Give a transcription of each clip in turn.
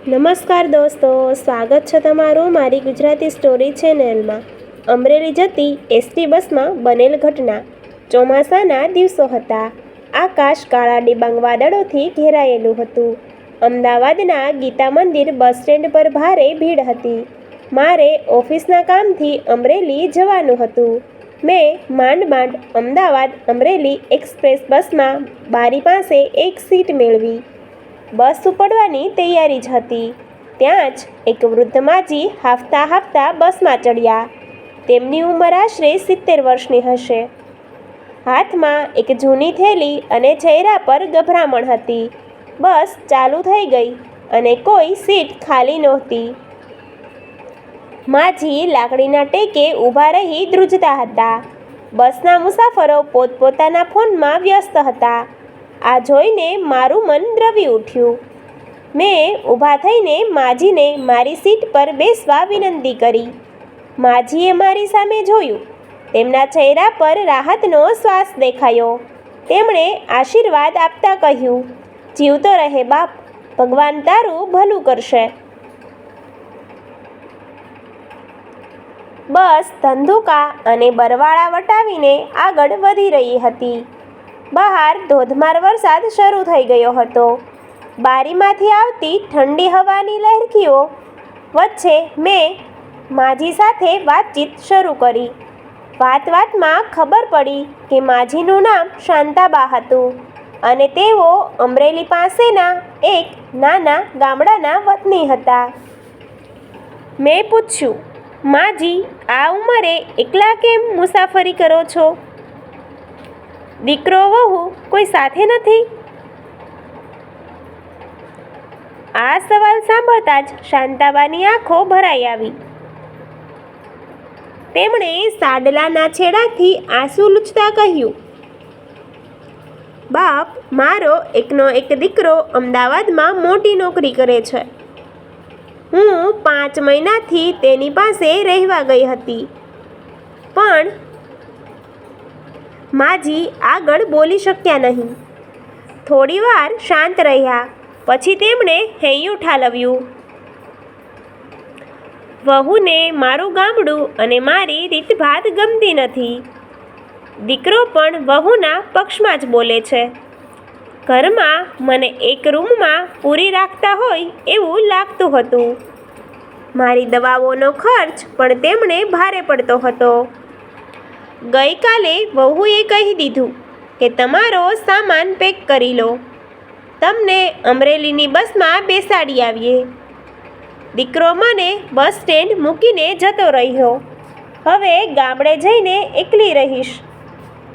નમસ્કાર દોસ્તો, સ્વાગત છે તમારું મારી ગુજરાતી સ્ટોરી ચેનલમાં। અમરેલી જતી એસટી બસમાં બનેલ ઘટના। ચોમાસાના દિવસો હતા। આકાશ કાળા ડિબાંગ વાદળોથી ઘેરાયેલું હતું। અમદાવાદના ગીતા મંદિર બસ સ્ટેન્ડ પર ભારે ભીડ હતી। મારે ઓફિસના કામથી અમરેલી જવાનું હતું। મેં માંડ અમદાવાદ અમરેલી એક્સપ્રેસ બસમાં બારી પાસે એક સીટ મેળવી। બસ ઉપડવાની તૈયારી જ હતી। ત્યાં જ એક વૃદ્ધ માજી હાંફતા બસમાં ચડ્યા। તેમની ઉંમર આશરે 70 વર્ષની હશે। હાથમાં એક જૂની થેલી અને ચહેરા પર ગભરામણ હતી। બસ ચાલુ થઈ ગઈ અને કોઈ સીટ ખાલી નહોતી। માજી લાકડીના ટેકે ઊભા રહી ધ્રુજતા હતા। બસના મુસાફરો પોતપોતાના ફોનમાં વ્યસ્ત હતા। આ જોઈને મારું મન દ્રવી ઉઠ્યું। મેં ઊભા થઈને માજીને મારી સીટ પર બેસવા વિનંતી કરી। માજીએ મારી સામે જોયું। તેમના ચહેરા પર રાહતનો શ્વાસ દેખાયો। તેમણે આશીર્વાદ આપતા કહ્યું, "જીવતો રહે બાપ, ભગવાન તારું ભલું કરશે।" બસ ધંધુકા અને બરવાળા વટાવીને આગળ વધી રહી હતી। બહાર ધોધમાર વરસાદ શરૂ થઈ ગયો હતો। બારીમાંથી આવતી ઠંડી હવાની લહેરખીઓ વચ્ચે મેં માજી સાથે વાતચીત શરૂ કરી। વાતમાં ખબર પડી કે માજીનું નામ શાંતાબા હતું અને તેઓ અમરેલી પાસેના એક નાના ગામડાના વતની હતા। મેં પૂછ્યું, "માજી, આ ઉંમરે એકલા કેમ મુસાફરી કરો છો? દીકરો વહુ કોઈ સાથે નથી?" આ સવાલ સાંભળતા જ શાંતાબાની આંખો ભરાઈ આવી। તેમણે સાડલાના છેડાથી આંસુ લૂછતા કહ્યું, "બાપ, મારો એકનો એક દીકરો અમદાવાદમાં મોટી નોકરી કરે છે। હું 5 મહિનાથી તેની પાસે રહેવા ગઈ હતી." પણ માજી આગળ બોલી શક્યા નહીં। થોડીવાર શાંત રહ્યા પછી તેમણે હૈયું ઠાલવ્યું, "વહુને મારું ગામડું અને મારી રીતભાત ગમતી નથી। દીકરો પણ વહુના પક્ષમાં જ બોલે છે। ઘરમાં મને એક રૂમમાં પૂરી રાખતા હોય એવું લાગતું હતું। મારી દવાઓનો ખર્ચ પણ તેમણે ભારે પડતો હતો। ગઈકાલે વહુએ કહી દીધું કે તમારો સામાન પેક કરી લો, તમને અમરેલીની બસમાં બેસાડી આવીએ। દીકરો મને બસ સ્ટેન્ડ મૂકીને જતો રહ્યો। હવે ગામડે જઈને એકલી રહીશ,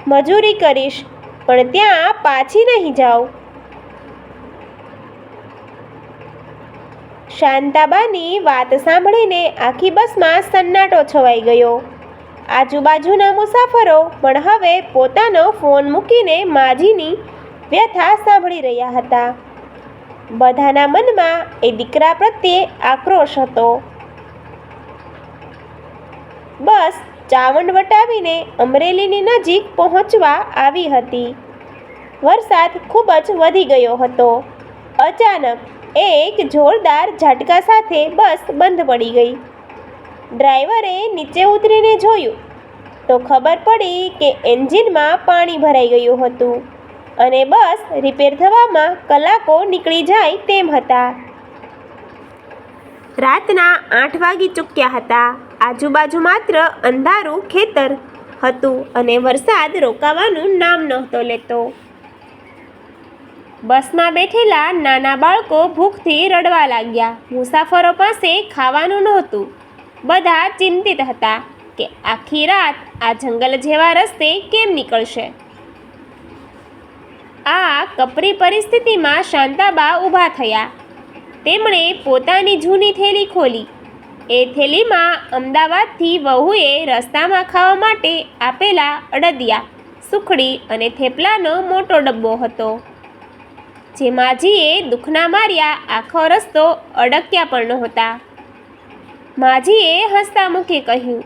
મજૂરી કરીશ, પણ ત્યાં પાછી નહીં જાઉં." શાંતાબાની વાત સાંભળીને આખી બસમાં સન્નાટો છવાઈ ગયો। આજુબાજુના મુસાફરો પણ હવે પોતાનો ફોન મૂકીને માજીની વ્યથા સાંભળી રહ્યા હતા। બધાના મનમાં એ દીકરા પ્રત્યે આક્રોશ હતો। બસ ચાવંડ વટાવીને અમરેલીની નજીક પહોંચવા આવી હતી। વરસાદ ખૂબ જ વધી ગયો હતો। અચાનક એક જોરદાર ઝાટકા સાથે બસ બંધ પડી ગઈ। ડ્રાઈવરે નીચે ઉતરીને જોયું તો ખબર પડી કે એન્જિનમાં પાણી ભરાઈ ગયું હતું અને બસ રિપેર થવામાં કલાકો નીકળી જાય તેમ હતા। રાતના 8 વાગી ચૂક્યા હતા। આજુબાજુ માત્ર અંધારું ખેતર હતું અને વરસાદ રોકાવાનું નામ નહોતો લેતો। બસમાં બેઠેલા નાના બાળકો ભૂખથી રડવા લાગ્યા। મુસાફરો પાસે ખાવાનું નહોતું। બધા ચિંતિત હતા કે આખી રાત આ જંગલ જેવા રસ્તે કેમ નીકળશે। આ કપરી પરિસ્થિતિમાં શાંતાબા ઊભા થયા। તેમણે પોતાની જૂની થેલી ખોલી। એ થેલીમાં અમદાવાદથી વહુએ રસ્તામાં ખાવા માટે આપેલા અડદિયા, સુખડી અને થેપલાનો મોટો ડબ્બો હતો, જે માજીએ દુઃખના માર્યા આખો રસ્તો અડક્યા પણ નહોતા। માજીએ હસતા મુખે કહ્યું,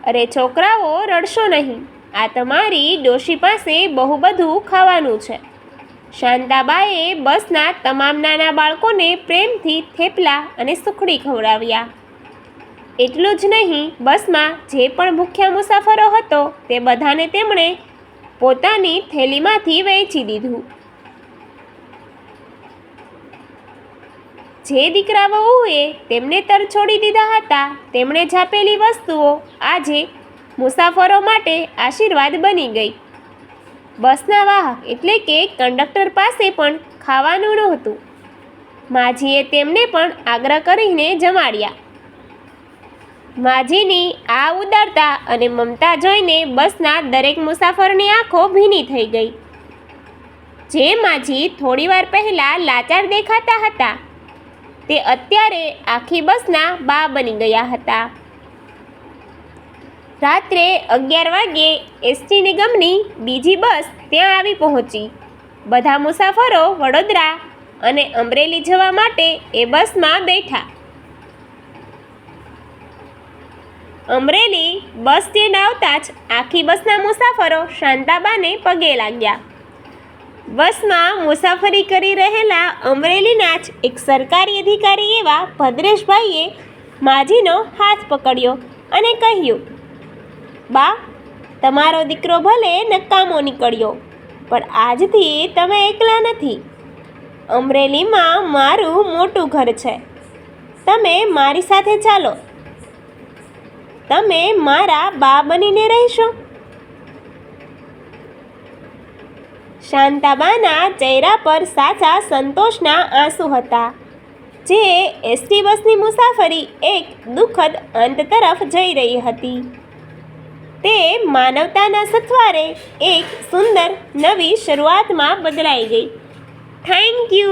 "અરે છોકરાઓ, રડશો નહીં। આ તમારી ડોશી પાસે બહુ બધું ખાવાનું છે। શાંતાબાએ બસના તમામ નાના બાળકોને પ્રેમથી થેપલા અને સુખડી ખવડાવ્યા. એટલું જ નહીં, બસમાં જે પણ ભૂખ્યા મુસાફરો હતો તે બધાને તેમણે પોતાની થેલીમાંથી વહેંચી દીધું. જે દીકરા વહુએ તેમને તરછોડી દીધા હતા તેમણે જ આપેલી વસ્તુઓ આજે મુસાફરો માટે આશીર્વાદ બની ગઈ. બસના વાહક એટલે કે કંડક્ટર પાસે પણ ખાવાનું નહોતું. માજીએ તેમને પણ આગ્રહ કરીને જમાડ્યા. માજીની આ ઉદારતા અને મમતા જોઈને બસના દરેક મુસાફરની આંખો ભીની થઈ ગઈ. જે માજી થોડીવાર પહેલાં લાચાર દેખાતા હતા તે અત્યારે આખી બસના બા બની ગયા હતા. રાત્રે 11 વાગ્યે એસટી નિગમની બીજી બસ ત્યાં આવી પહોંચી. બધા મુસાફરો વડોદરા અને અમરેલી જવા માટે એ બસમાં બેઠા. અમરેલી બસ સ્ટેન્ડ આવતા જ આખી બસના મુસાફરો શાંતાબાને પગે લાગ્યા. બસમાં મુસાફરી કરી રહેલા અમરેલીના જ એક સરકારી અધિકારી એવા ભદ્રેશભાઈએ માજીનો હાથ પકડ્યો અને કહ્યું, બા, તમારો દીકરો ભલે નકામો નીકળ્યો, પણ આજથી તમે એકલા નથી. અમરેલીમાં મારું મોટું ઘર છે. તમે મારી સાથે ચાલો. તમે મારા બા બનીને રહેશો. શાંતાબાના ચહેરા પર સાચા સંતોષના આંસુ હતા. જે એસટી બસની મુસાફરી એક દુઃખદ અંત તરફ જઈ રહી હતી. તે માનવતાના સથવારે એક સુંદર નવી શરૂઆતમાં બદલાઈ ગઈ. Thank you.